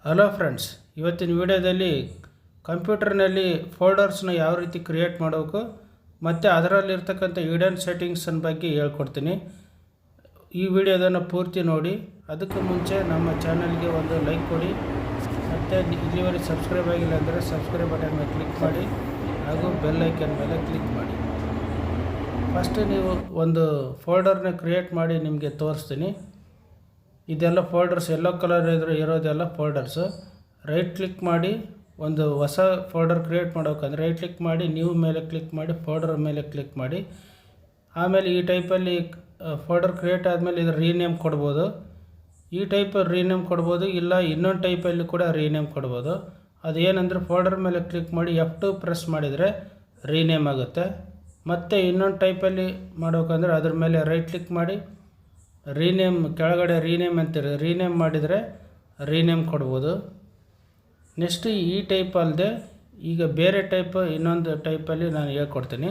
Hello friends, ಇವತ್ತಿನ ವಿಡಿಯೋದಲ್ಲಿ ಕಂಪ್ಯೂಟರ್ನಲ್ಲಿ ಫೋಲ್ಡರ್ಸ್ನ ಯಾವ ರೀತಿ ಕ್ರಿಯೇಟ್ ಮಾಡಬೇಕು ಮತ್ತು ಅದರಲ್ಲಿರ್ತಕ್ಕಂಥ ಹಿಡನ್ ಸೆಟ್ಟಿಂಗ್ಸನ್ನ ಬಗ್ಗೆ ಹೇಳ್ಕೊಡ್ತೀನಿ. ಈ ವಿಡಿಯೋದನ್ನು ಪೂರ್ತಿ ನೋಡಿ. ಅದಕ್ಕೆ ಮುಂಚೆ ನಮ್ಮ ಚಾನಲ್ಗೆ ಒಂದು ಲೈಕ್ ಕೊಡಿ ಮತ್ತು ಇಲ್ಲಿವರೆಗೆ ಸಬ್ಸ್ಕ್ರೈಬ್ ಆಗಿಲ್ಲ ಅಂದರೆ ಸಬ್ಸ್ಕ್ರೈಬ್ ಬಟನ್ ಮೇಲೆ ಕ್ಲಿಕ್ ಮಾಡಿ ಹಾಗೂ ಬೆಲ್ ಐಕನ್ ಮೇಲೆ ಕ್ಲಿಕ್ ಮಾಡಿ. ಫಸ್ಟ್ ನೀವು ಒಂದು ಫೋಲ್ಡರ್ನ ಕ್ರಿಯೇಟ್ ಮಾಡಿ ನಿಮಗೆ ತೋರಿಸ್ತೀನಿ. ಇದೆಲ್ಲ ಫೋಲ್ಡರ್ಸ್ ಯೆಲ್ಲೋ ಕಲರ್ ಇರೋದೆಲ್ಲ ಫೋಲ್ಡರ್ಸು. ರೈಟ್ ಕ್ಲಿಕ್ ಮಾಡಿ ಒಂದು ಹೊಸ ಫೋಲ್ಡರ್ ಕ್ರಿಯೇಟ್ ಮಾಡೋಕಂದ್ರೆ ರೈಟ್ ಕ್ಲಿಕ್ ಮಾಡಿ ನ್ಯೂ ಮೇಲೆ ಕ್ಲಿಕ್ ಮಾಡಿ ಫೋಲ್ಡರ್ ಮೇಲೆ ಕ್ಲಿಕ್ ಮಾಡಿ. ಆಮೇಲೆ ಈ ಟೈಪಲ್ಲಿ ಫೋಲ್ಡರ್ ಕ್ರಿಯೇಟ್ ಆದಮೇಲೆ ಇದು ರೀನೇಮ್ ಕೊಡ್ಬೋದು. ಈ ಟೈಪ್ ರೀನೇಮ್ ಕೊಡ್ಬೋದು, ಇಲ್ಲ ಇನ್ನೊಂದು ಟೈಪಲ್ಲಿ ಕೂಡ ರೀನೇಮ್ ಕೊಡ್ಬೋದು. ಅದೇನೆಂದರೆ ಫೋಲ್ಡರ್ ಮೇಲೆ ಕ್ಲಿಕ್ ಮಾಡಿ F2 ಪ್ರೆಸ್ ಮಾಡಿದರೆ ರೀನೇಮ್ ಆಗುತ್ತೆ. ಮತ್ತು ಇನ್ನೊಂದು ಟೈಪಲ್ಲಿ ಮಾಡೋಕಂದ್ರೆ ಅದ್ರ ಮೇಲೆ ರೈಟ್ ಕ್ಲಿಕ್ ಮಾಡಿ ರೀನೇಮ್ ಕೆಳಗಡೆ ರೀನೇಮ್ ಅಂತಿದೆ, ರೀನೇಮ್ ಮಾಡಿದರೆ ರೀನೇಮ್ ಕೊಡ್ಬೋದು. ನೆಕ್ಸ್ಟ್ ಈ ಟೈಪ್ ಅಲ್ಲದೆ ಈಗ ಬೇರೆ ಟೈಪ್ ಇನ್ನೊಂದು ಟೈಪಲ್ಲಿ ನಾನು ಹೇಳ್ಕೊಡ್ತೀನಿ.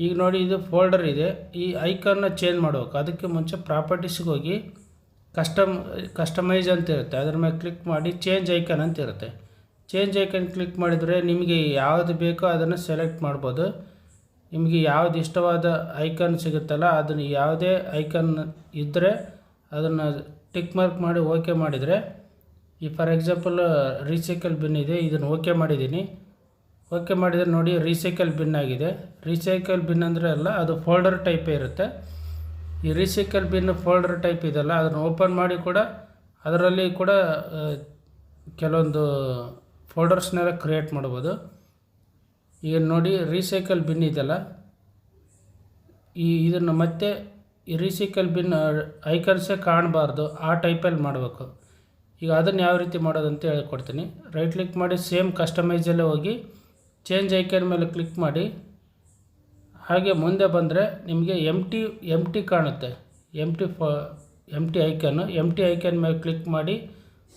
ಈಗ ನೋಡಿ, ಇದು ಫೋಲ್ಡರ್ ಇದೆ. ಈ ಐಕಾನ್ನ ಚೇಂಜ್ ಮಾಡಬೇಕು. ಅದಕ್ಕೆ ಮುಂಚೆ ಪ್ರಾಪರ್ಟೀಸ್ಗೆ ಹೋಗಿ ಕಸ್ಟಮೈಸ್ ಅಂತ ಇರುತ್ತೆ, ಅದ್ರ ಮೇಲೆ ಕ್ಲಿಕ್ ಮಾಡಿ ಚೇಂಜ್ ಐಕಾನ್ ಅಂತ ಇರುತ್ತೆ. ಚೇಂಜ್ ಐಕಾನ್ ಕ್ಲಿಕ್ ಮಾಡಿದರೆ ನಿಮಗೆ ಯಾವುದು ಬೇಕೋ ಅದನ್ನು ಸೆಲೆಕ್ಟ್ ಮಾಡ್ಬೋದು. ನಿಮಗೆ ಯಾವುದು ಇಷ್ಟವಾದ ಐಕಾನ್ ಸಿಗುತ್ತಲ್ಲ, ಅದನ್ನು ಯಾವುದೇ ಐಕಾನ್ ಇದ್ದರೆ ಅದನ್ನು ಟಿಕ್ ಮಾರ್ಕ್ ಮಾಡಿ ಓಕೆ ಮಾಡಿದರೆ, ಈ ಫಾರ್ ಎಕ್ಸಾಂಪಲ್ ರೀಸೈಕಲ್ ಬಿನ್ ಇದೆ, ಇದನ್ನು ಓಕೆ ಮಾಡಿದ್ದೀನಿ. ಓಕೆ ಮಾಡಿದರೆ ನೋಡಿ ರೀಸೈಕಲ್ ಬಿನ್ ಆಗಿದೆ. ರೀಸೈಕಲ್ ಬಿನ್ ಅಂದರೆ ಅಲ್ಲ, ಅದು ಫೋಲ್ಡರ್ ಟೈಪೇ ಇರುತ್ತೆ. ಈ ರೀಸೈಕಲ್ ಬಿನ್ ಫೋಲ್ಡರ್ ಟೈಪ್ ಇದೆಲ್ಲ, ಅದನ್ನು ಓಪನ್ ಮಾಡಿ ಕೂಡ ಅದರಲ್ಲಿ ಕೂಡ ಕೆಲವೊಂದು ಫೋಲ್ಡರ್ಸ್ನೆಲ್ಲ ಕ್ರಿಯೇಟ್ ಮಾಡ್ಬೋದು. ಈಗ ನೋಡಿ ರೀಸೈಕಲ್ ಬಿನ್ ಇದೆಲ್ಲ, ಇದನ್ನು ಮತ್ತೆ ಈ ರೀಸೈಕಲ್ ಬಿನ್ ಐಕನ್ಸೇ ಕಾಣಬಾರ್ದು, ಆ ಟೈಪಲ್ಲಿ ಮಾಡಬೇಕು. ಈಗ ಅದನ್ನು ಯಾವ ರೀತಿ ಮಾಡೋದಂತ ಹೇಳ್ಕೊಡ್ತೀನಿ. ರೈಟ್ ಕ್ಲಿಕ್ ಮಾಡಿ ಸೇಮ್ ಕಸ್ಟಮೈಸಲ್ಲೇ ಹೋಗಿ ಚೇಂಜ್ ಐಕನ್ ಮೇಲೆ ಕ್ಲಿಕ್ ಮಾಡಿ. ಹಾಗೆ ಮುಂದೆ ಬಂದರೆ ನಿಮಗೆ ಎಮ್ ಟಿ ಕಾಣುತ್ತೆ, ಎಮ್ ಟಿ ಐಕನ್ ಮೇಲೆ ಕ್ಲಿಕ್ ಮಾಡಿ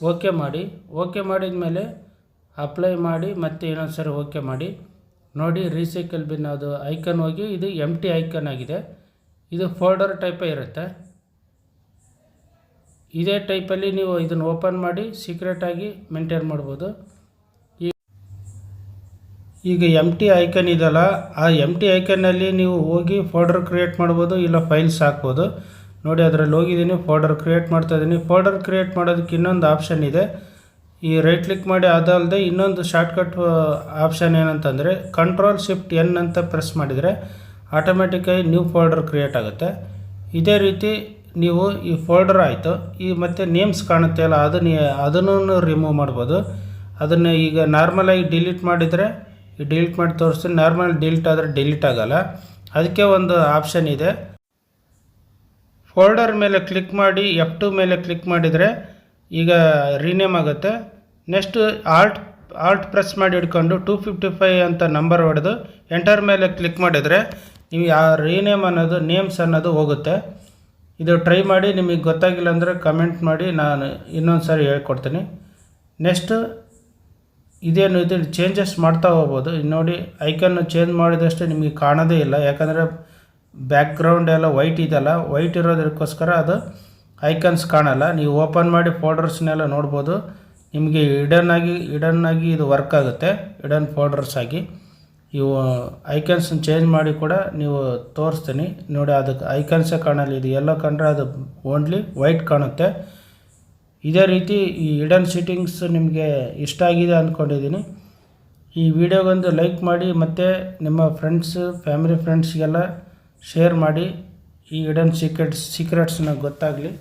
ಓಕೆ ಮಾಡಿ. ಓಕೆ ಮಾಡಿದ ಮೇಲೆ ಅಪ್ಲೈ ಮಾಡಿ ಮತ್ತೆ ಇನ್ನೊಂದು ಸರಿ ಓಕೆ ಮಾಡಿ. ನೋಡಿ ರೀಸೈಕಲ್ ಬಿನ್ ಅದು ಐಕನ್ ಹೋಗಿ ಇದು ಎಮ್ ಟಿ ಐಕನ್ ಆಗಿದೆ. ಇದು ಫೋಲ್ಡರ್ ಟೈಪೇ ಇರುತ್ತೆ. ಇದೇ ಟೈಪಲ್ಲಿ ನೀವು ಇದನ್ನು ಓಪನ್ ಮಾಡಿ ಸೀಕ್ರೆಟಾಗಿ ಮೇಂಟೈನ್ ಮಾಡ್ಬೋದು. ಈಗ ಎಮ್ ಟಿ ಐಕನ್ ಇದೆಯಲ್ಲ, ಆ ಎಮ್ ಟಿ ಐಕನ್ನಲ್ಲಿ ನೀವು ಹೋಗಿ ಫೋಲ್ಡರ್ ಕ್ರಿಯೇಟ್ ಮಾಡ್ಬೋದು, ಇಲ್ಲ ಫೈಲ್ಸ್ ಹಾಕ್ಬೋದು. ನೋಡಿ ಅದರಲ್ಲಿ ಹೋಗಿದ್ದೀನಿ, ಫೋಲ್ಡರ್ ಕ್ರಿಯೇಟ್ ಮಾಡ್ತಾಯಿದ್ದೀನಿ. ಫೋಲ್ಡರ್ ಕ್ರಿಯೇಟ್ ಮಾಡೋದಕ್ಕೆ ಇನ್ನೊಂದು ಆಪ್ಷನ್ ಇದೆ. ಈ ರೈಟ್ ಕ್ಲಿಕ್ ಮಾಡಿ ಅದಲ್ಲದೆ ಇನ್ನೊಂದು ಶಾರ್ಟ್ಕಟ್ ಆಪ್ಷನ್ ಏನಂತಂದರೆ Ctrl+Shift+N ಅಂತ ಪ್ರೆಸ್ ಮಾಡಿದರೆ ಆಟೋಮೆಟಿಕ್ಕಾಗಿ ನ್ಯೂ ಫೋಲ್ಡರ್ ಕ್ರಿಯೇಟ್ ಆಗುತ್ತೆ. ಇದೇ ರೀತಿ ನೀವು ಈ ಫೋಲ್ಡರ್ ಆಯಿತು, ಈ ಮತ್ತು ನೇಮ್ಸ್ ಕಾಣುತ್ತೆ ಅಲ್ಲ, ಅದನ್ನು ರಿಮೂವ್ ಮಾಡ್ಬೋದು. ಅದನ್ನು ಈಗ ನಾರ್ಮಲಾಗಿ ಡಿಲೀಟ್ ಮಾಡಿದರೆ ಡಿಲೀಟ್ ಮಾಡಿ ತೋರಿಸ್ತೀನಿ. ನಾರ್ಮಲ್ ಡಿಲೀಟ್ ಆದರೆ ಡಿಲೀಟ್ ಆಗೋಲ್ಲ. ಅದಕ್ಕೆ ಒಂದು ಆಪ್ಷನ್ ಇದೆ. ಫೋಲ್ಡರ್ ಮೇಲೆ ಕ್ಲಿಕ್ ಮಾಡಿ F2 ಮೇಲೆ ಕ್ಲಿಕ್ ಮಾಡಿದರೆ ಈಗ ರೀನೇಮ್ ಆಗುತ್ತೆ. ನೆಕ್ಸ್ಟ್ ಆಲ್ಟ್ ಪ್ರೆಸ್ ಮಾಡಿ ಹಿಡ್ಕೊಂಡು 255 ಅಂತ ನಂಬರ್ ಹೊಡೆದು ಎಂಟರ್ ಮೇಲೆ ಕ್ಲಿಕ್ ಮಾಡಿದರೆ ನೀವು ರೀನೇಮ್ ಅನ್ನೋದು ನೇಮ್ಸ್ ಅನ್ನೋದು ಹೋಗುತ್ತೆ. ಇದು ಟ್ರೈ ಮಾಡಿ, ನಿಮಗೆ ಗೊತ್ತಾಗಿಲ್ಲ ಅಂದರೆ ಕಮೆಂಟ್ ಮಾಡಿ, ನಾನು ಇನ್ನೊಂದು ಸಾರಿ ಹೇಳ್ಕೊಡ್ತೀನಿ. ನೆಕ್ಸ್ಟ್ ಇದೇನು ಇದು ಚೇಂಜಸ್ ಮಾಡ್ತಾ ಹೋಗ್ಬೋದು. ನೋಡಿ ಐಕನ್ನು ಚೇಂಜ್ ಮಾಡಿದಷ್ಟು ನಿಮಗೆ ಕಾಣೋದೇ ಇಲ್ಲ, ಯಾಕಂದರೆ ಬ್ಯಾಕ್ಗ್ರೌಂಡ್ ಎಲ್ಲ ವೈಟ್ ಇದೆಲ್ಲ, ವೈಟ್ ಇರೋದಕ್ಕೋಸ್ಕರ ಅದು ಐಕನ್ಸ್ ಕಾಣಲ್ಲ. ನೀವು ಓಪನ್ ಮಾಡಿ ಫೋಲ್ಡರ್ಸ್ನೆಲ್ಲ ನೋಡ್ಬೋದು. ನಿಮಗೆ ಹಿಡನ್ ಆಗಿ ಇದು ವರ್ಕ್ ಆಗುತ್ತೆ, ಹಿಡನ್ ಫೋಲ್ಡರ್ಸ್ ಆಗಿ. ಇವು ಐಕನ್ಸ್ನ ಚೇಂಜ್ ಮಾಡಿ ಕೂಡ ನೀವು ತೋರಿಸ್ತೀನಿ. ನೋಡಿ ಅದಕ್ಕೆ ಐಕನ್ಸೇ ಕಾಣಲ್ಲ, ಇದು ಎಲ್ಲೋ ಕಂಡ್ರೆ ಅದು ಓನ್ಲಿ ವೈಟ್ ಕಾಣುತ್ತೆ. ಇದೇ ರೀತಿ ಈ ಹಿಡನ್ ಸೆಟ್ಟಿಂಗ್ಸ್ ನಿಮಗೆ ಇಷ್ಟ ಆಗಿದೆ ಅಂದ್ಕೊಂಡಿದ್ದೀನಿ. ಈ ವಿಡಿಯೋಗೊಂದು ಲೈಕ್ ಮಾಡಿ ಮತ್ತು ನಿಮ್ಮ ಫ್ಯಾಮಿಲಿ ಫ್ರೆಂಡ್ಸ್ಗೆಲ್ಲ ಶೇರ್ ಮಾಡಿ. ಈ ಹಿಡನ್ ಸೀಕ್ರೆಟ್ಸ್ನ ಗೊತ್ತಾಗಲಿ.